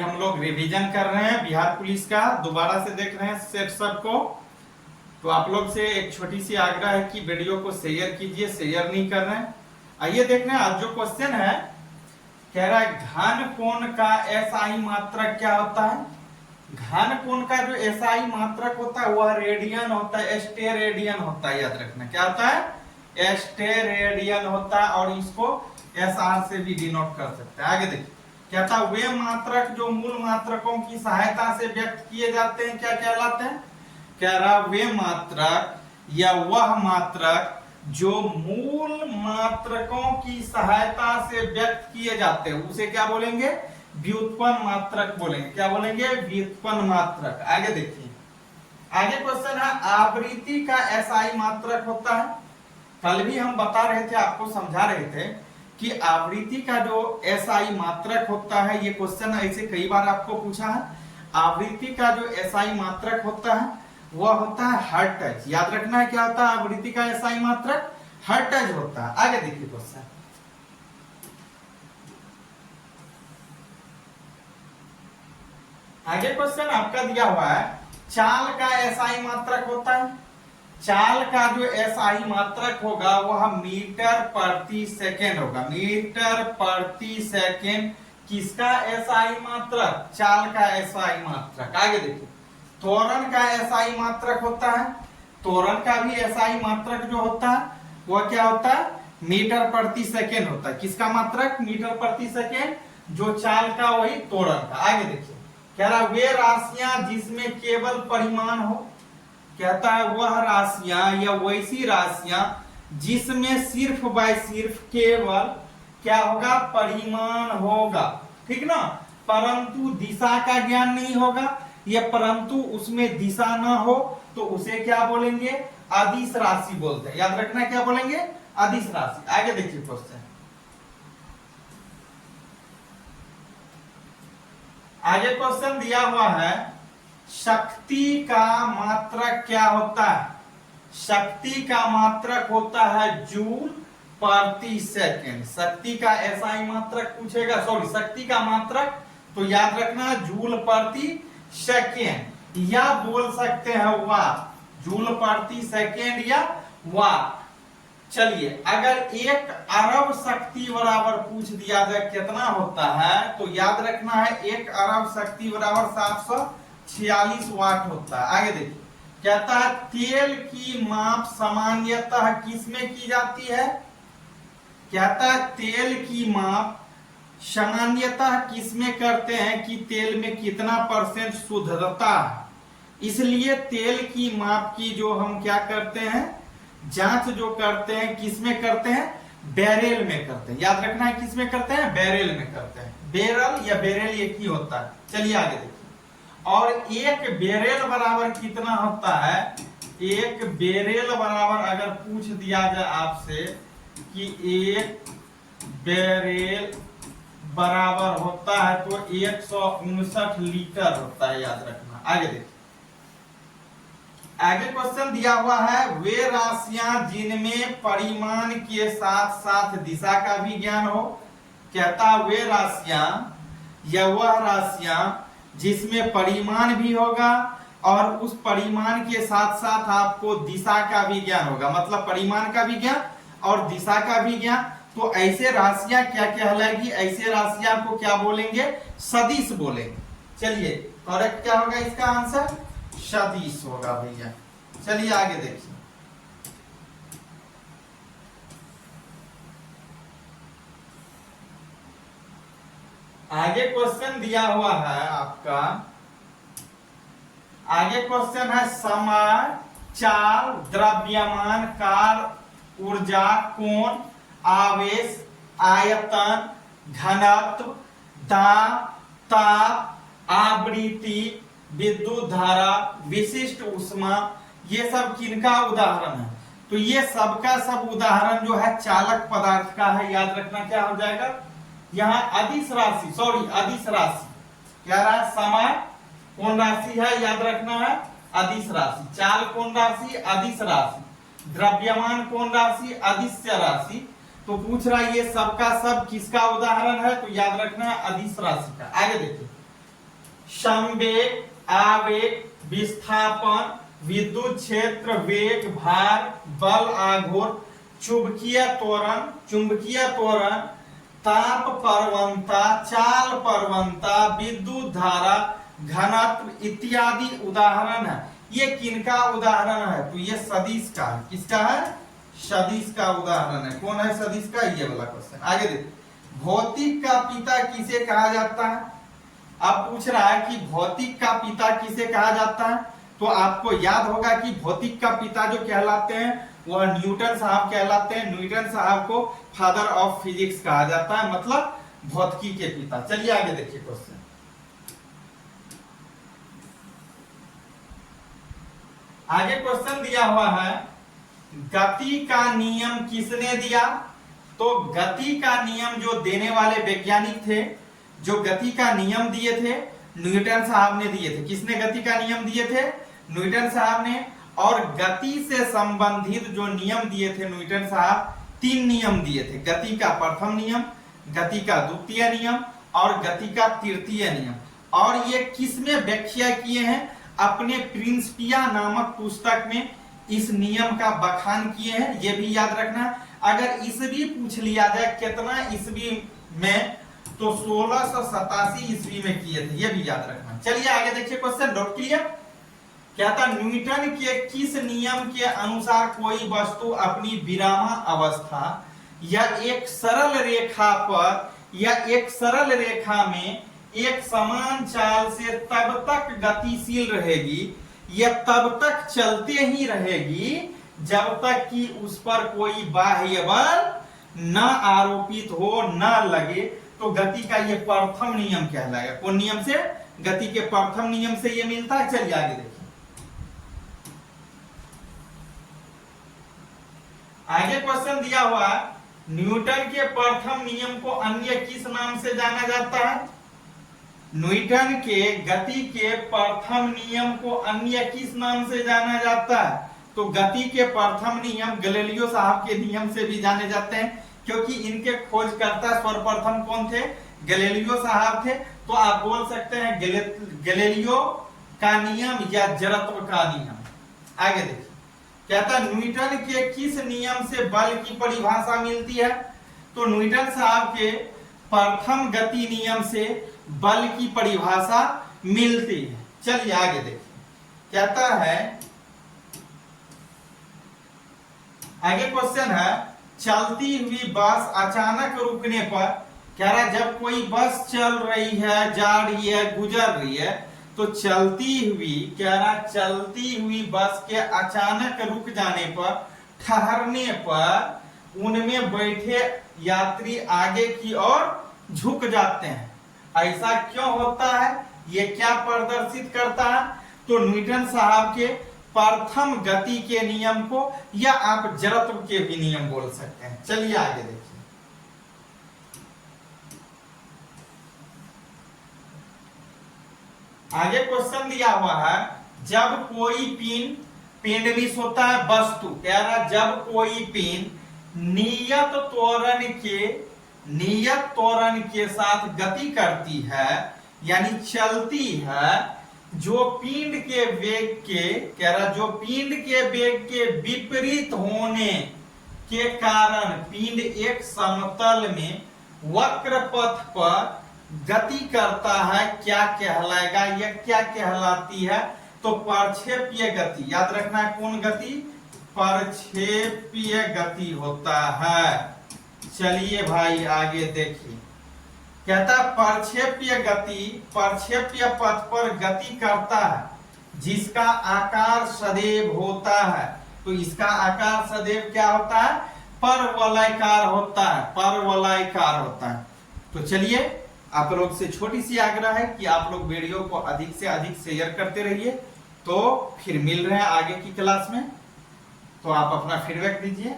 हम लोग रिवीजन कर रहे हैं बिहार पुलिस का, दोबारा से देख रहे हैं सेट सब को। तो आप लोग से एक छोटी सी आग्रह है कि वीडियो को शेयर कीजिए, शेयर नहीं कर रहे हैं। आइए देख रहे हैं आज जो क्वेश्चन है, कह रहा है घन कोण का एसआई मात्रक क्या होता है। घन कोण का जो एसआई मात्रक होता है वह रेडियन होता है, स्टेरेडियन होता है। याद रखना क्या होता है, स्टेरेडियन होता है, और इसको एसआर से भी डिनोट कर सकते हैं। आगे देखिए क्या था, वे मात्रक जो मूल मात्रकों की सहायता से व्यक्त किए जाते हैं क्या कहलाते हैं। कह रहा वे मात्रक या वह मात्रक जो मूल मात्रकों की सहायता से व्यक्त किए जाते हैं उसे क्या बोलेंगे, व्युत्पन्न मात्रक बोलेंगे। क्या बोलेंगे, व्युत्पन्न मात्रक। आगे देखिए, आगे क्वेश्चन है आवृत्ति का एसआई मात्रक होता है। कल भी हम बता रहे थे, आपको समझा रहे थे कि आवृत्ति का जो एसआई मात्रक होता है, ये क्वेश्चन ऐसे कई बार आपको पूछा है। आवृत्ति का जो एसआई मात्रक होता है वह होता है हर्ट्ज। याद रखना है क्या होता है आवृत्ति का एसआई मात्रक, हर्ट्ज होता है। आगे देखिए क्वेश्चन, आगे क्वेश्चन आपका दिया हुआ है चाल का एसआई मात्रक होता है। चाल का जो एसआई मात्रक होगा वह मीटर प्रति सेकेंड होगा। मीटर प्रति सेकेंड किसका एसआई मात्रक, चाल का एसआई मात्रक। आगे देखिए, त्वरण का एसआई मात्रक होता है। त्वरण का भी एसआई मात्रक जो होता है वह क्या होता है, मीटर प्रति सेकेंड होता है। किसका मात्रक, मीटर प्रति सेकेंड, जो चाल का वही त्वरण का। आगे देखिए, कह रहा वे राशियां जिसमें केवल परिमाण हो। कहता है वह राशियां या वैसी राशियां जिसमें सिर्फ बाय सिर्फ केवल क्या होगा, परिमाण होगा, ठीक ना, परंतु दिशा का ज्ञान नहीं होगा, या परंतु उसमें दिशा ना हो, तो उसे क्या बोलेंगे, अदिश राशि बोलते हैं। याद रखना क्या बोलेंगे, अदिश राशि। आगे देखिए क्वेश्चन, आगे क्वेश्चन दिया हुआ है शक्ति का मात्रक क्या होता है। शक्ति का मात्रक होता है जूल प्रति सेकेंड। शक्ति का एसआई मात्रक पूछेगा, सॉरी शक्ति का मात्रक, तो याद रखना जूल प्रति सेकेंड, या बोल सकते हैं वाट, जूल प्रति सेकेंड या वाट। चलिए अगर 1 अरब शक्ति बराबर पूछ दिया जाए कितना होता है, तो याद रखना है 1 अरब शक्ति बराबर 746 वाट होता है। आगे देखिए, कहता है तेल की माप सामान्यतः किसमें की जाती है। कहता है तेल की माप सामान्यतः किसमें करते हैं कि तेल में कितना % शुद्धता है। इसलिए तेल की माप की जो हम क्या करते हैं, जांच जो करते हैं किसमें करते हैं, बैरेल में करते हैं। याद रखना है किसमें करते हैं, बैरेल में करते हैं। बैरल या बैरेल एक ही होता है। चलिए आगे देखिए, और 1 बैरेल बराबर कितना होता है। 1 बैरेल बराबर अगर पूछ दिया जाए आपसे कि 1 बैरेल बराबर होता है तो 159 लीटर होता है। याद रखना। आगे देखिए, आगे क्वेश्चन दिया हुआ है वे राशियां जिनमें परिमाण के साथ साथ दिशा का भी ज्ञान हो। कहता वे राशियां या वह राशियां जिसमें परिमाण भी होगा और उस परिमाण के साथ साथ आपको दिशा का भी ज्ञान होगा, मतलब परिमाण का भी ज्ञान और दिशा का भी ज्ञान। तो ऐसे राशियां क्या कहलाएगी, ऐसे राशियां को क्या बोलेंगे, सदिश बोलेंगे। चलिए करेक्ट क्या होगा इसका आंसर, सदिश होगा भैया। चलिए आगे देखिए, आगे क्वेश्चन दिया हुआ है आपका, आगे क्वेश्चन है समय, चाल, द्रव्यमान, काल, ऊर्जा, कोण, आवेश, आयतन, घनत्व, दाब, ताप, आवृत्ति, विद्युत धारा, विशिष्ट ऊष्मा, ये सब किनका उदाहरण है। तो ये सबका सब उदाहरण जो है चालक पदार्थ का है। याद रखना क्या हो जाएगा, यहाँ अदिश राशि, सॉरी अदिश राशि क्या रहा है, समय कौन राशि है, याद रखना है अदिश राशि, चाल कौन राशि, अदिश राशि, द्रव्यमान कौन राशि, अदिश्य राशि। तो पूछ रहा है ये सबका सब किसका उदाहरण है, तो याद रखना है अदिश राशि का। आगे देखिए, संवेग, आवेग, विस्थापन, विद्युत क्षेत्र, वेग, भार, बल, आघूर्ण, चुंबकीय त्वरण, ताप प्रवणता, चाल प्रवणता, विद्युत धारा, घनत्व इत्यादि उदाहरण है। ये किनका उदाहरण है? तो ये सदिश का। किसका है? सदिश का उदाहरण है। कौन है सदिश का? ये वाला क्वेश्चन। आगे देखिए, भौतिक का पिता किसे कहा जाता है? अब पूछ रहा है कि भौतिक का पिता किसे कहा जाता है। तो आपको याद होगा कि भौतिक का पिता जो कहलाते हैं वह न्यूटन साहब कहलाते हैं। न्यूटन साहब को फादर ऑफ फिजिक्स कहा जाता है, मतलब भौतिकी के पिता। चलिए आगे देखिए क्वेश्चन। आगे क्वेश्चन दिया हुआ है, गति का नियम किसने दिया? तो गति का नियम जो देने वाले वैज्ञानिक थे, जो गति का नियम दिए थे, न्यूटन साहब ने दिए थे। किसने गति का नियम दिए थे? न्यूटन साहब ने। और गति से संबंधित जो नियम दिए थे न्यूटन साहब, 3 नियम दिए थे। गति का प्रथम नियम, गति का द्वितीय नियम और गति का तृतीय नियम। और ये किसमें व्याख्या किए हैं? अपने प्रिंसिपिया नामक पुस्तक में इस नियम का बखान किए हैं। ये भी याद रखना। अगर ईस्वी पूछ लिया जाए कितना ईस्वी में, तो 1687 ईस्वी में किए थे। ये भी याद रखना। चलिए आगे देखिए क्वेश्चन। Dot clear? क्या था? न्यूटन के किस नियम के अनुसार कोई वस्तु अपनी विराम अवस्था या एक सरल रेखा पर या एक सरल रेखा में एक समान चाल से तब तक गतिशील रहेगी या तब तक चलते ही रहेगी जब तक कि उस पर कोई बाह्य बल न आरोपित हो, न लगे। तो गति का ये प्रथम नियम कहलाएगा। कौन नियम से? गति के प्रथम नियम से ये मिलता है। चलिए आगे देखिए। आगे क्वेश्चन दिया हुआ है, न्यूटन के प्रथम नियम को अन्य किस नाम से जाना जाता है? न्यूटन के गति के प्रथम नियम को अन्य किस नाम से जाना जाता है? तो गति के प्रथम नियम गैलीलियो साहब के नियम से भी जाने जाते हैं, क्योंकि इनके खोजकर्ता सर्वप्रथम कौन थे? गैलीलियो साहब थे। तो आप बोल सकते हैं गैलीलियो का नियम या जड़त्व का नियम। आगे देखिए, कहता न्यूटन के किस नियम से बल की परिभाषा मिलती है? तो न्यूटन साहब के प्रथम गति नियम से बल की परिभाषा मिलती है। चलिए आगे देखिए, कहता है, आगे क्वेश्चन है, चलती हुई बस अचानक रुकने पर, कह रहा जब कोई बस चल रही है, जा रही है, गुजर रही है, तो चलती हुई, कह रहा चलती हुई बस के अचानक रुक जाने पर, ठहरने पर उनमें बैठे यात्री आगे की ओर झुक जाते हैं। ऐसा क्यों होता है? ये क्या प्रदर्शित करता है? तो न्यूटन साहब के प्रथम गति के नियम को, या आप जड़त्व के भी नियम बोल सकते हैं। चलिए आगे देखिए। आगे क्वेश्चन दिया हुआ है, जब कोई पिंड मिस होता है वस्तु, कह रहा जब कोई पिंड नियत त्वरण के साथ गति करती है, यानी चलती है, जो पिंड के वेग के, कह रहा जो पिंड के वेग के विपरीत होने के कारण पिंड एक समतल में वक्र पथ पर गति करता है, क्या कहलाएगा? यह क्या कहलाती है? तो प्रक्षेपीय गति। याद रखना है कौन गति? प्रक्षेपीय गति होता है। चलिए भाई आगे देखिए, कहता प्रक्षेपीय गति प्रक्षेपीय पथ पर गति करता है जिसका आकार सदैव होता है। तो इसका आकार सदैव क्या होता है? परवलयाकार होता है। परवलयाकार होता है। तो चलिए, आप लोग से छोटी सी आग्रह है कि आप लोग वीडियो को अधिक से अधिक शेयर करते रहिए। तो फिर मिल रहे हैं आगे की क्लास में, तो आप अपना फीडबैक दीजिए।